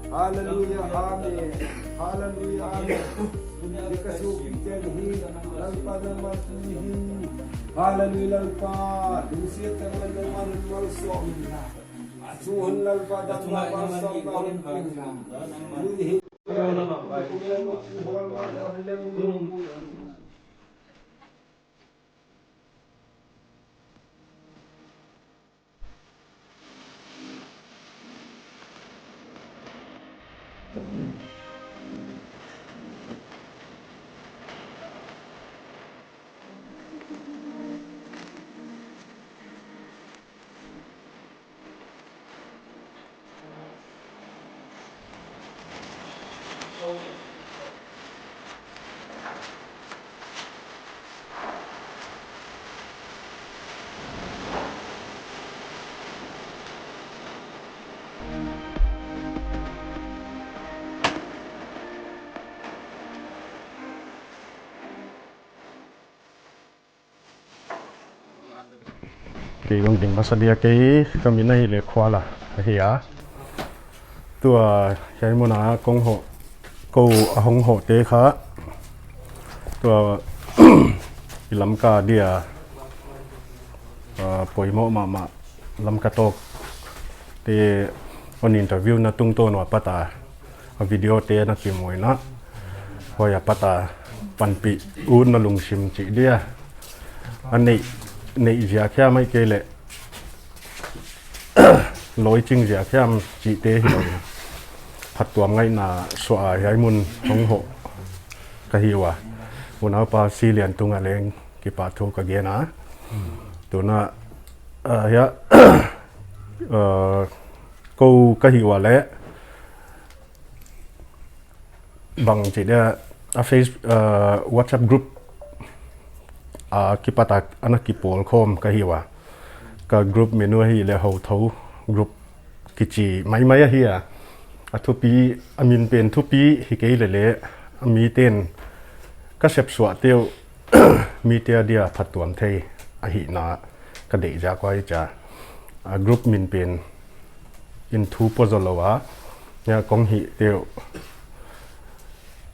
Hallelujah, amen. Hallelujah, amen. Dikasukitanihi, lalpa naman tumihi. Hallelujah, lalpa. Dusit naman naman malsong. Suhun lalpa dan mapasang kahunting. Luhi. Thì công trình masalia cái kami này là khoa là hiểu tua cái món nào công hộ câu hong hộ tế khá tua làm cả dia bồi mộ mà làm cả to thì on interview na tung to nó pata video tế na kim mồi na hoya pata panpi un na lung sim chỉ dia anh này này giờ khi mấy cái lệ lối chinh giờ khi chỉ tế hiểu phát tuam ngay là xóa cái môn hong hộ cái hiểu à muốn áo pa xì liền tung ở lên cái pa thu cái gì na tụi nó ya câu cái hiểu à lẽ bằng chỉ để Facebook WhatsApp group kipata anak kipol kom kahiwa ka group menu hi le ho tho group kichi mai hi a athupi amin pen thupi hi ke le ami ten ka sep swa teu mi te dia phatuam thei a hi na ka de ja kwai cha group min pen in thu pozolowa ya kong hi teu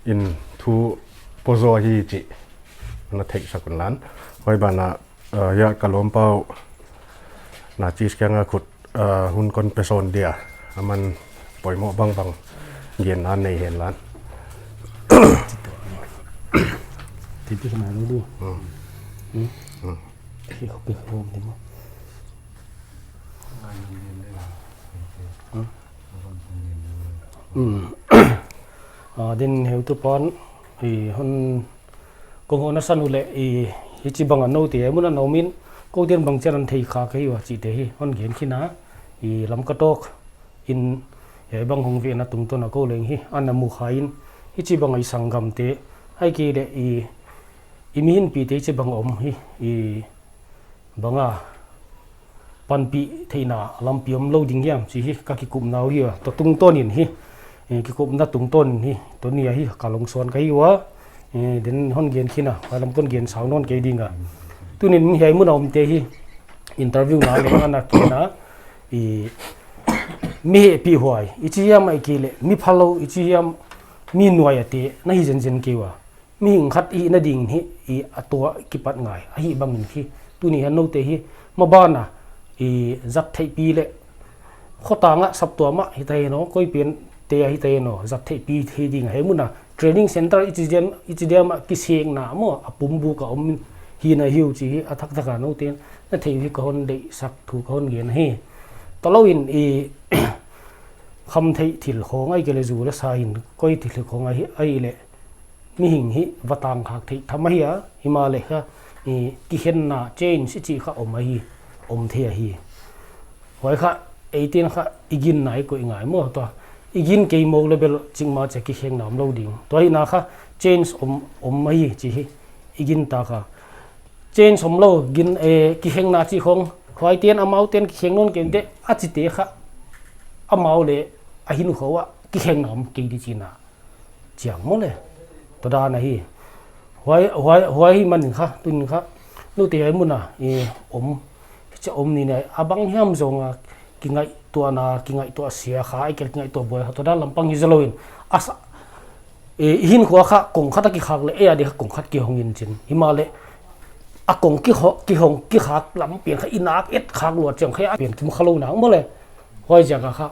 in thu pozo hi chi na thei sakun lan hoi bana ya kalom pau na chi skanga khut hun kon peson dia aman poimo bang gen an nei hen lan thì cái này nó luôn khi học được hôm thì mà đến hiểu tụi con thì hơn công hội nó săn hụt lệ thì chỉ bằng anh nô thì muốn anh nô min câu tiên bằng chân thì khá cái gì chỉ thế hơn kiến khi ná thì làm cái tốt in cái bằng hồng viện là tung tôn là câu lên hi anh là mù khai in chỉ bằng cái sang gầm thế hay kia để min pi thế chỉ bằng ôm hi bằng pan pi thế na làm pi lâu đình hiểm chỉ hi các cái cụm nào hi to tung tôn in hi cái cụm na tung tôn hi to nia hi cả lồng xuân cái gì đến hôn kiến khi nào làm con kiến sáu non cái đi ngà tu nên hay muốn ông tê hi interview nào để anh kia na mi pi hoài ichi yam ai kile mi phalo ichi yam mi nuai ate na hi jen kewa mi hing khat i na ding hi atwa kipat ngai a hi bangin khi tu ni han no te hi ma bana zat thei pi le khota nga sap to ma hi tai no koi pen te hi tai no zat thei pi thi ding he muna training center ichi dem ki seng na mo apum bu ka om hi na hiu chi athak thaka no ten na thei hi kon de sak thu kon gen he taloin kham thei thil khong ai kele zu la sa in koi thil khong ai le mi hing hi watang khak thei thamaya himale kha ki hen na chain si chi kha om hi om the hi hoi kha 18 kha igin nai ko ngai mo to igin ke mo level chingma che ki heng nam lo ding toi na kha change om mai chi hi igin ta kha change om lo gin ki heng na chi khong khoi ten amau ten ki heng non ke de a chi te kha amau le a hin khowa ki heng nam ke di chi na chiang mo le to da na hi hoi man kha tun kha nu te ai mun na om จะอมนี่เนี่ยอบางยามจงกิไงตัวนากิไงตัวเสียขาไอ้เกิไงตัวบ่อยตัวด้านลำปังฮิจโลอินอาสหินหัวข้ากงขัดกิขากเลยเดียกงขัดกิหงยินจินหิมาเลยอากงกิหงกิขากลำเปลี่ยนข้าอินักเอ็ดขากหลวดจังข้าเปลี่ยนกิมขลุ่นหนังบ่เลยหอยจักข้า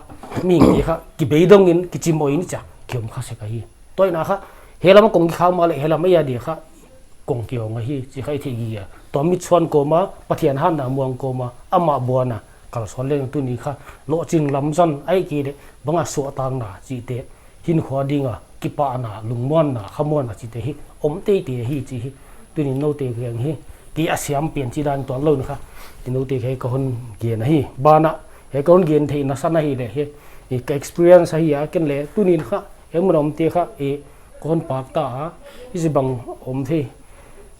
มีกี่ข้ากิเบยดงอินกิจิมอินจ้ะเกี่ยวข้าเสกฮีตัวนะข้าเฮลามกงกิขากมาเลยเฮลามไม่ยาดีข้ากงเกี่ยวงฮีจีข้าที่กี่ตัวมิชวนโกมาปะเทียนหันนะมวงโกมาอามาบัวนะกลสอนเรื่องตัวนี้ข้าโลจิงลำซันไอ้กี่เดบังอาสวตังนะจีเตหินหัวดิ่งกิปานะลุงมวนนะขมวนนะจีเตฮีอมเตเตฮีจีฮีตัวนี้โนเตเกียงฮีกี่อาเซียมเปลี่ยนจีดันตัวเล่นค่ะที่โนเตเฮก็คนเกียนฮีบ้านะเฮก็คนเกียนที่นัสนาฮีเดฮีอีก experience ฮีอากันเลยตัวนี้ค่ะเฮมันอมเตค่ะคนปากตาที่จะบังอมที่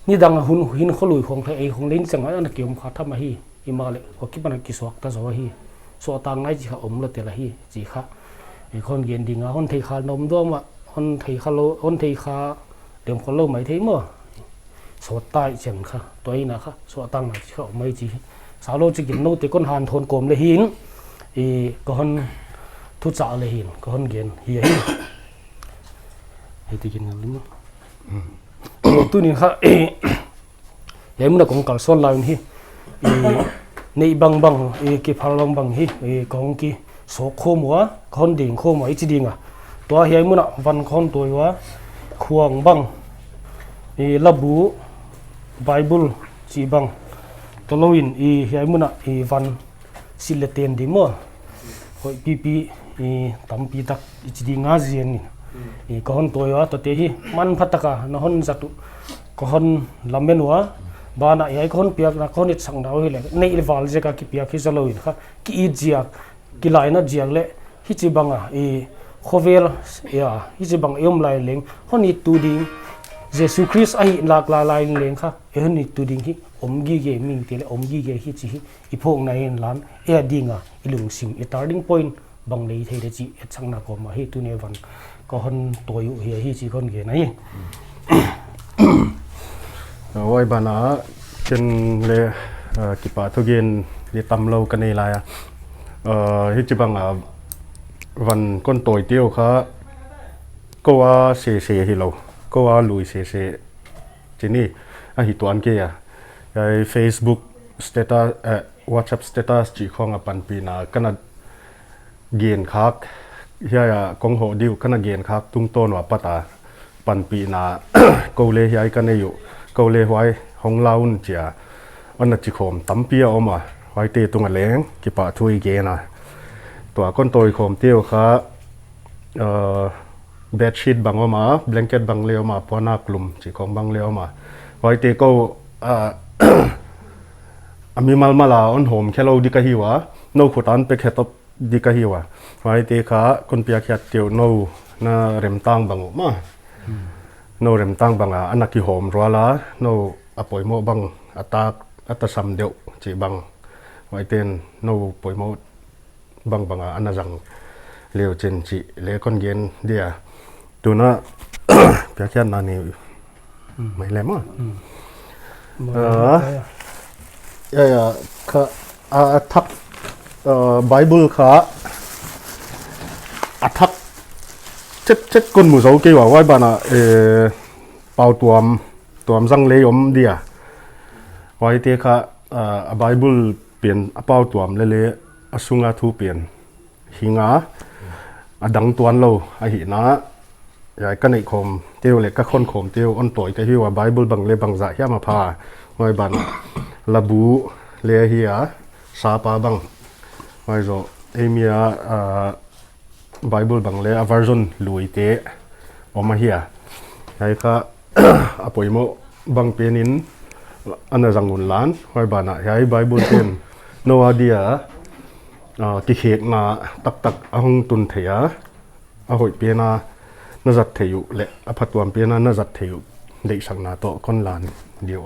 นี่ดังหินขลุ่ยของไทยของลิ้นจังอันเกี่ยวกับทำมาฮีอิมาเลยก็คิดมันกิสวกตาสวฮีสวตังไงจีค่ะอมละเตละฮีจีค่ะคนเกียนดิ่งคนไทยขานมด้วยมาคนไทยขาโลคนไทยขาเดี๋ยวคนโลไม่ไทยมั้งสวดใต้เฉียงค่ะตัวนี้นะคะสวดตั้งนะเขาไม่จีสาวโลจิกินโนติก้นหันทนกลมเลยหินก็หันทุจ่าเลยหินก็หันเกียนเฮียเฮียติกินกันมั้งตัวนี้ค่ะยังมันก็กัลส่วนลายนี่ในบางกี่พลังบางฮีของกี่โสโคมัวคนดิ่งโคมัวอีจีดิ่งตัวเฮียมันวันคนตัวว่าควงบางลับบูไบเบิลจีบังตัวเราอินเฮียมันวันสิเลเตนดีมั้งหอยปีตั้มปีตักอีจีดิ่งอาเซียนนี่ก็คนตัวว่าตัวเตะมันพัตกะนคนจัตุก็คนลำเบนัวบ้านไอ้คนเปียกนะคนอิดสังดาวเลยในอีวาลเจก็กี่เปียกที่จะเราอินค่ะกี่เจียกกี่ลายน่ะเจียกเลยฮิจิบังโคเวลฮิจิบังยมลายเล้งคนนี้ตูดิงเยซูคริสต์ไอ้หลากหลายเล้งค่ะคนนี้ตูดิงฮิอมกีเกมิงเตลอมกีเกฮิจิอีพงในล้านดิ่งอีลุงซิมอีตาร์ดิ้งพอยน์บังเลยเทเดจิสังนักมาฮิตุเนวันก็คนตัวอยู่เฮียฮิจิคนเกนนี่ว่าบ้านเช่นเลยกิปาทุกเย็นเรียตำเรากันในไรฮิจิบังวันก้นตัวเตี้ยวเขาก็ว่าเสียฮิโลก็ว่าลุยเสียจีนี่ฮิตัวอันเกียไอ้ Facebook status WhatsApp status จีของปันปีน่ะกันเกียนคักเฮียกงโหดิวกันเกียนคักตุ้งต้นว่าปตาปันปีน่ะกูเลยเฮียกันอยู่กูเลยไว้ห้องเล่าเจียอันนั้นจีโคมตั้มเปียออกมาไว้เตะตรงอันเล้งกิปะทุยเกน่ะตัวก้นตัวโคมเตี้ยวเขาเบดชีทบางออกมาแบงเก็ตบางเลี้ยวมาพอหน้ากลุ่มจีของบางเลี้ยวมาไว้เตะก็มีมาลาอันโฮมแค่เราดีกะฮิวะโนขุตันไปแค่ตบดีกะฮิวะไว้เตะเขาคนเปียกแค่เตียวโนน่าเริ่มตั้งบางออกมาโนเริ่มตั้งบางอันนักกิโฮมรัวละโนอปอยโมบางอัตสัมเดียวจีบางไว้เต้นโนปอยโมบางอันนั้นจังเลี้ยวเจนจีเลี้ยคนเย็นเดียตัวน่ะเปียกแค่นั้นนี่ไม่เล่มั้งค่ะทักไบเบิลค่ะทักเช็ดคนหมู่สาวเกี่ยวไว้บ้านเป่าตัวมสังเลยอมเดียไว้เตะค่ะไบเบิลเปลี่ยนเป่าตัวมเลยสุงอาทูเปลี่ยนหิงดังตัวเราหินะยายกันไอคมเตียวเล็กก็คนคมเตียวอันตัวก็ที่ว่าไบเบิลบางเลยบางจ่าเฮียมาพาไว้บ้านลาบูเลียเฮียซาปาบังไว้โจเมียไบเบิลบางเลยวอร์ชันลุยเตะออกมาเฮียไอ้ก็อภัยโมบางเป็นอินอันนั้นจังหุ่นล้านไว้บ้านไอ้ไบเบิลเป็นโนอาเดียกิเหกนาตักahongตุนเถียahoyเปียนาน่าจัดเถียเละอภัตวมเปียนาน่าจัดเถียเด็กสังนาโตคนลานเดียว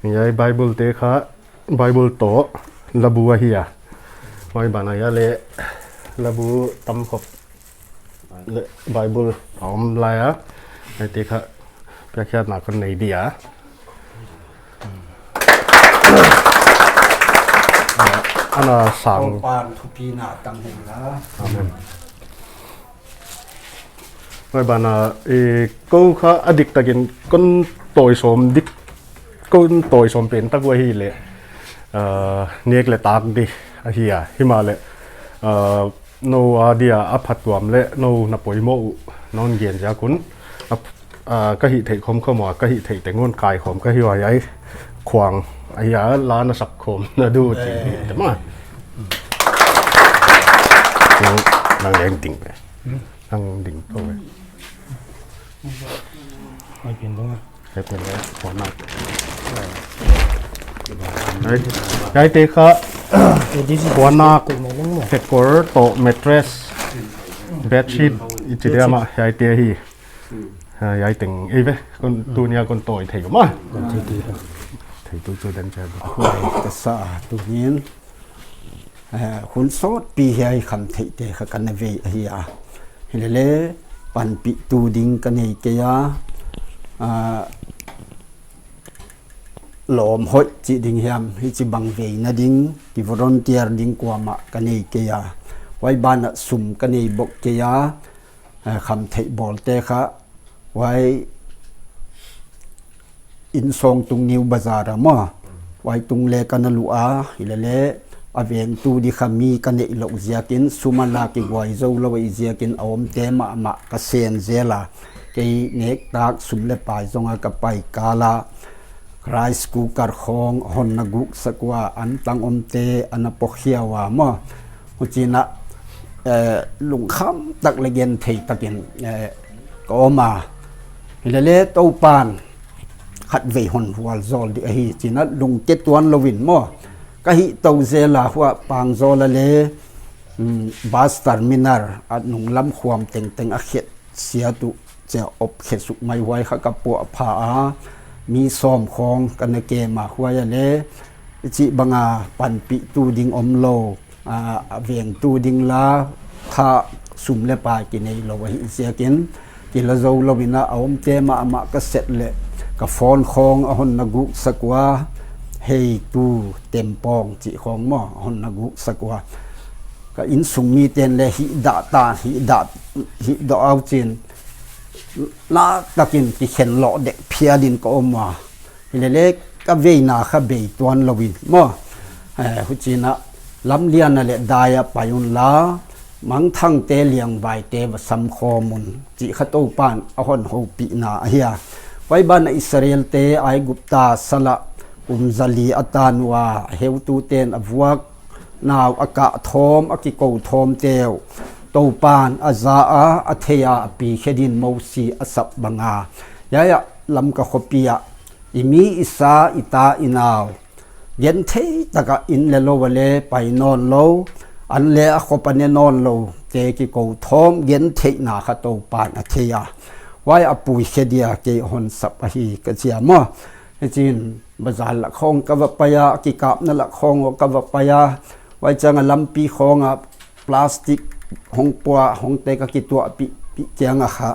นี่ไอ้ไบเบิลเตะค่ะไบเบิลโตลาบัวเฮียไว้บ้านายาเละลาบูตำขบเละไบเบิลหอมลายไอ้เตะค่ะ เพื่อแค่หนักคนไหนเดียอันน่ะสั่ง ปานทุพีนาตังเห็นละ อาเมนไม่บานาก็เขาอดีตตะกินก้นต่อยสมดิก้นต่อยสมเป็นตะกวยฮีเลยเนกเลยตากดิเฮียฮิมาเลยโนอาเดียอภัตวมเลยโนนับปอยโมนอนเย็นจากคุณก็หิเถคมเข้ามาก็หิเถแต่งวนกายขมก็หิวายัยขวางไอ้ยาล้านสักขมนะดูจริงแต่มานั่งแรงดิ่งไปนั่งดิ่งเข้าไป ไม่เปลี่ยนตรงนั้น ใช้เป็นแล้วหัวหนักไอ้เตะค่ะหัวหนัก ตึกไหนเรื่องหมด เฮดกอร์โตเมทรสเบดชีทอิจิเดียมาไอ้เตะฮีไอ้ตึงไอ้เว้คนตัวเนี้ยคนโตไทยก็มาไทยตัวเด่นใจบ้า หวยกษาตุนี้คุณโสดปีเฮียคำเทเตะกันเวเฮียเฮเลปันปิตูดิงกันเฮเกียหลอมหดจิดิงเฮียมฮิจิบังเวนะดิงกิวรอนเตียร์ดิงกว่ามากันเฮเกียไว้บ้านสุ่มกันเฮบกเกียคำเทบอลเตะค่ะไว้อินซองตุงนิวบาซาร์มาไว้ตุงเลกันลัวฮิเลอเวงตูดิขามีกันเอลอุเซียกินสุมาลากิไว้โจลวิเซียกินอมเตมะมะกเซนเซลาเกยเนกตากสุมเลปายจงกับไปกาลาครายสกูการคองฮอนนกุกสกว่าอันตังอมเตอันปกเขียวว่ามะหุจินะลุงคำตักเลเกนเทตักินก็มาฮิเลโตปานขัดเวหอนวัลโจลดิฮิจินะลุงเจ็ดวันลวินมะก็ฮิตาวเซลาหัวปางโซลาเลบาสตาร์มินาร์อันนุ่งล้ำความเต็งอาเขตเสียตุเจ้าอบเขตสุกไม่ไหวข้ากับปัวผามีซ้อมของกันเกมาหัวยเลจิบังอาปันปิตูดิงอมโลเวียงตูดิงลาข้าสุมเลปากินในโลวหิเสียกินกิลาโซลวินาอมเตมาอมะก็เสร็จเลยกับฟอนของอหนนกุสักว่าเฮตูเต็มปองจิของหม้อหนนกุสักว่าก็อินสุงมีเต็นเลยฮิดาตาฮิดาเอาจินลาตะกินที่เข็นหล่อเด็กเพียดินก็อมมาเล็กก็เวนาข้าเบยตัวนลวินหม้อหุจินะลำเลียนนั่นแหละได้ไปยุนลามังทั้งเตเลียงใบเตบสัมคอมุนจิขโตปานอหอนหูปีนาเฮียไว้บ้านอิสราเอลเตไอกุปตาสละซาลีอัตานวาเฮวตูเตนอวักนาวอากาทอมอกิโกทอมเตวโตปานอาซาอาอเทียปีเขดินมูซีอสับบังายายะลำกะขปียอิมีอิสาอิตาอินาวเย็นเทตะกะอินเลโลวเลไปนอนโลอันเลอขปเนนอนโลเจกิโกทอมเย็นเทนาขโตปานอเทียไว้อปุยเขเดียเกหอนสับฮีกะเจียมะจีนบาซาละคงกวปยากิกาบนั่นละคงกวปยาไว้จังลำปีคงพลาสติกหงปัวหงเตกกิตัวปีเจียงค่ะ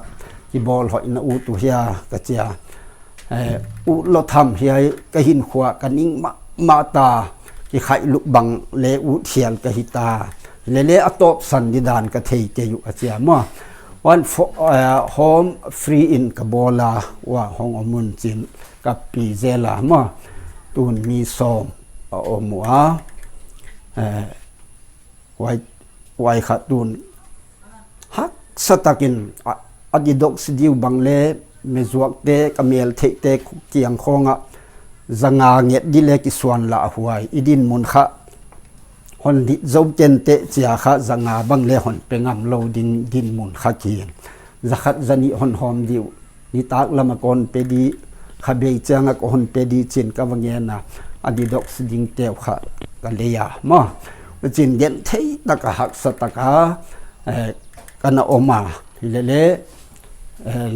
กิบอลหอยนอูตุเฮียกะเจียอุเราทำเฮียกะหินขวากันนิ่งมาตากิไข่ลุกบังเลอุเทียนกะหิตาเลอตบสันดิดานกะเทยเกยุกะเจียมะวันโฮมฟรีอินกะบอลาว่าห้องอมุนจินกับปีเซลามาตูนมีซอมอมัวไว้ขัดตูนฮักสตากินอดีดกสดิวบังเลเมจวกเตกเมลเทเตคุเกียงคงจังาเงียดิเลกิสวนละหวยอิดินมุนขะฮอนดิจอมเจนเตเจียขะจังาบังเลฮอนเปงามโลดินมุนขะเกียงจักจันิฮอนหอมดิวนิตากละมกอนเปดีขบเจังก็ฮอนเปดีจินกะวังเยนะอดีดอกสดิงเตวขะกะเลยามาจินเย็นเทตะกะหักสตะกะกันอมาเล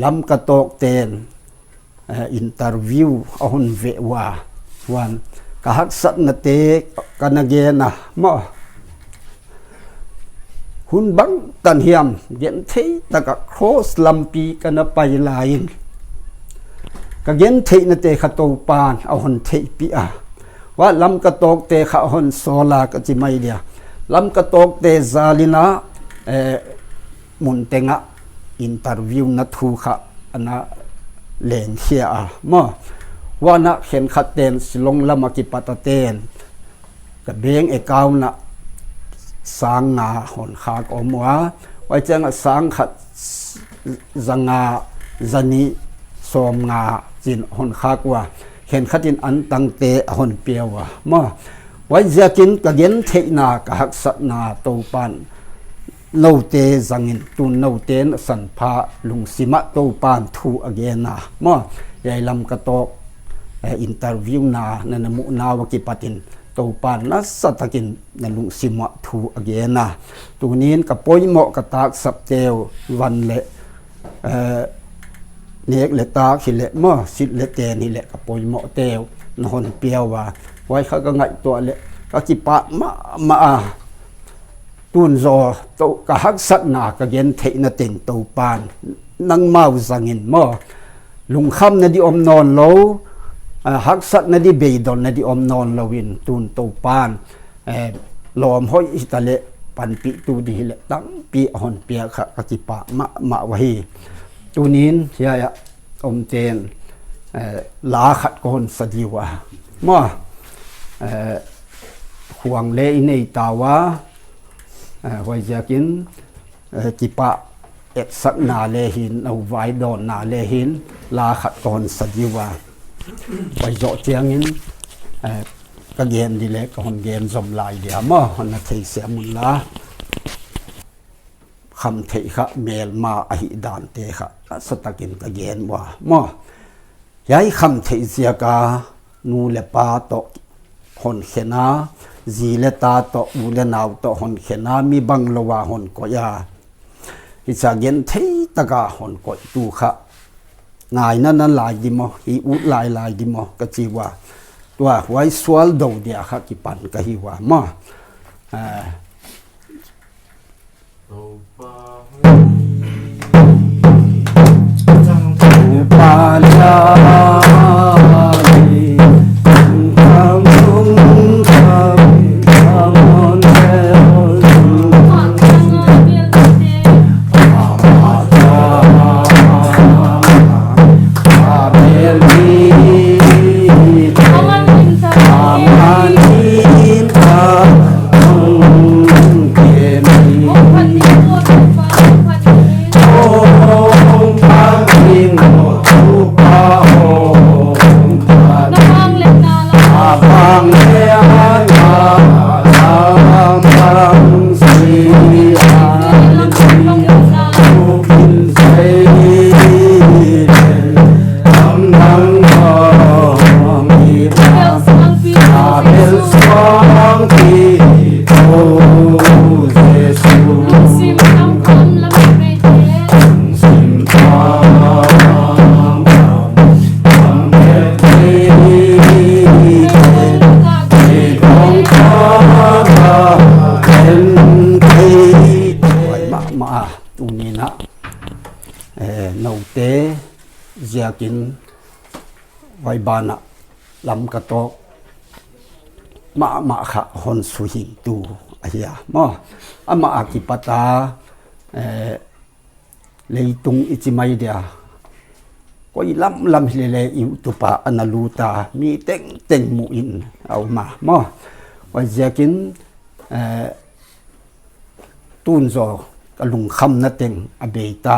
ลำกะโตกเตนอินเตอร์วิวอฮอนเววาวันกะหักสัตนเตกันเกนะมาหุ่นบังตันเฮียมเย็นเทตะกะโคสลัมปีกันไปลาย ก็เย็นเทนเตขะโตปานเอาหนเทปีอาว่าลำกระโตกเตขะหนโซลากจิไม่เดียลำกระโตกเตซาลินะมุนเตงะอินเตอร์วิวนัทูขะอันนะเลงเฮียมาว่านะเห็นขัดเตนสิลงละมากิปัตเตนกับเบงเอกาวนะสางงาหนขากอมัวไว้เจ้าสางขัดจังงาจันีสมงาจินหนขากว่าเห็นขัดจินอันตังเตหนเปียวมาไว้จะกินกับเย็นเทนากหักสันาตูปันโนเตจังอินตุนโนเตนสันพาลุงสิมะตูปันทูอเกนามาใหญ่ลำกระตอกอินเตอร์วิวนานันมุนาวกิปตินตูปันนัสตะกินนันลุงสิมะทูอเกนาตัวนี้กับปอยเหมาะกับตากสับเตววันเละเนกเลตาขิเลมอสิเลเตนี่แหละกับปอยเหมาะเตวนอนเปียวว่าไว้เขาก็ไงตัวเละก็กิปะมาตุนโซโตกะฮักสัตนากะเย็นเทนติงตูปานนังมาสังอินมอลุงคำนดีอมนอนโลฮักสัตนดีเบยดอนนดีอมนอนโลวินตุนตูปานลอมห้อยอิตาเลปันปีตูดีเลตั้งปีหอนเปียขะกะกิปะมะวะฮีตูนินเฮียอมเจนลาขัดกอนสดีวะมอห่วงเลอินเอตาวะไว้จะกินจิปะเอ็ดสักนาเลหินเอาไว้ดอนนาเลหินลาขัดกอนสดีวะไว้เจาะเจียงอินก็เย็นดีเล็กก็คนเย็นสมลายเดียมคนนักเทเสียมุลละคำเทขะเมลมาอหิดานเตขะสตะกินก็เย็นว่ามย้ายคำเทเสียกานูเลปาโตคนเขนาจีเลตาโตอูเลนาวโตหนเขนามีบังลวาหนกอยาอิจาเย็นเทตะกาหนกอยตูขะงายนั้นลายดิมออีอุลายดิมอกะจีว่าตัวไว้สวลดาวเดียขะกิปันกะฮิวามอปาลากินไว้บานะลำกระโตกมาขะหอนสุหิตูอาเฮียมอมาอากิปตาเลยตุงอิจิไม่เดียก็อีลำเลอิวตุปะอนาลูตามีเต็งมูอินเอามาไว้จะกินตุนโซกลุงคำนัดเต็งอเบตา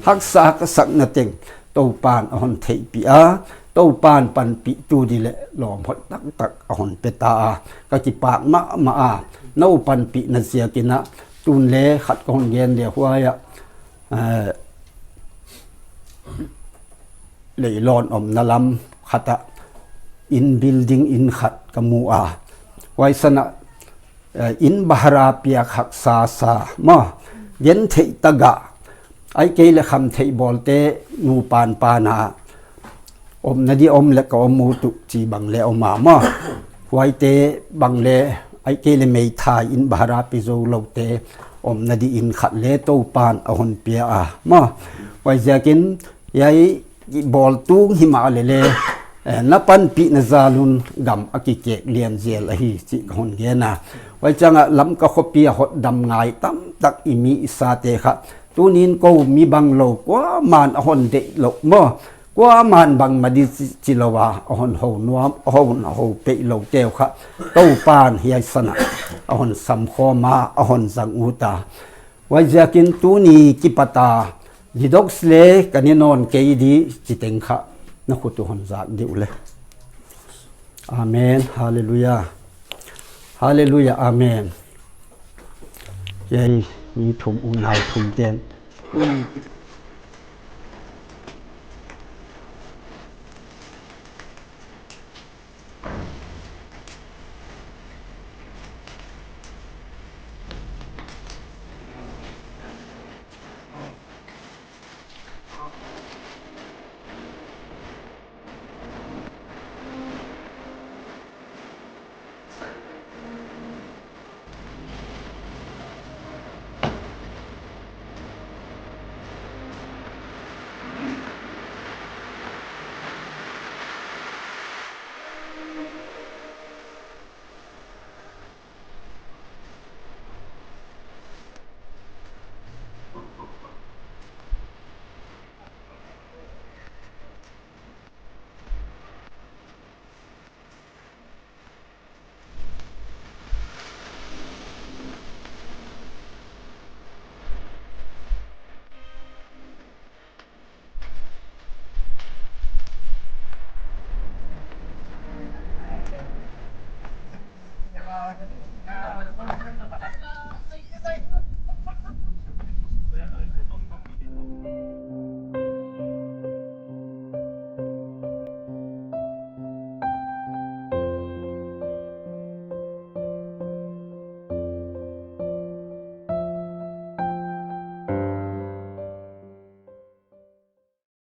ฮักษากษักนัดเต็งโตปานอหอนเทปีอาโตปานปันปิตูดีเลหลอมพอตักอหอนเปตากะจิปากมาโนปันปินัเสียกินะตุนเลขัดกอนเย็นเดียวหัวยเลยลอนอมนลำขัดอินบิลดิ้งอินขัดกมูไว้สนะอินบาราเปียขักซาเย็นเทตกะไอเกลคำเทบอลเตนูปานปานาอมนาดีอมและก็อมมูตุจีบังเลอมาไว้เตบังเลไอเกลเมยทายอินบาราปิโซโลเตอมนาดีอินขัดเลโตปานอหอนเปียมาไว้จะกินยัย บอลตุ้งหิมาเลนับปันปีนซาลุนกำอากิเกเลียนเจลฮีจิกฮอนเกนะไว้จังลำก็ขบีหดดำไงตั้มตักอิมีอิสาเตคะตัวนี้ก็มีบังโลกว่ามันฮอนเดโลกมั่วกว่ามันบังมาดิจิลวาฮอนหูนัวฮอนหูเปโลเตวคะตู้ปานเฮียสนะฮอนสัมโคมาฮอนสังอุตาไว้จะกินตัวนี้กิปตายิดอกสเลกันยนอนเกยดีจิตเองคะนักขุตุหันจากเดียวเลยอาเมนฮาเลลูยาฮาเลลูยาอาเมนยัยมีถุมอุ่นหายถุมเตียน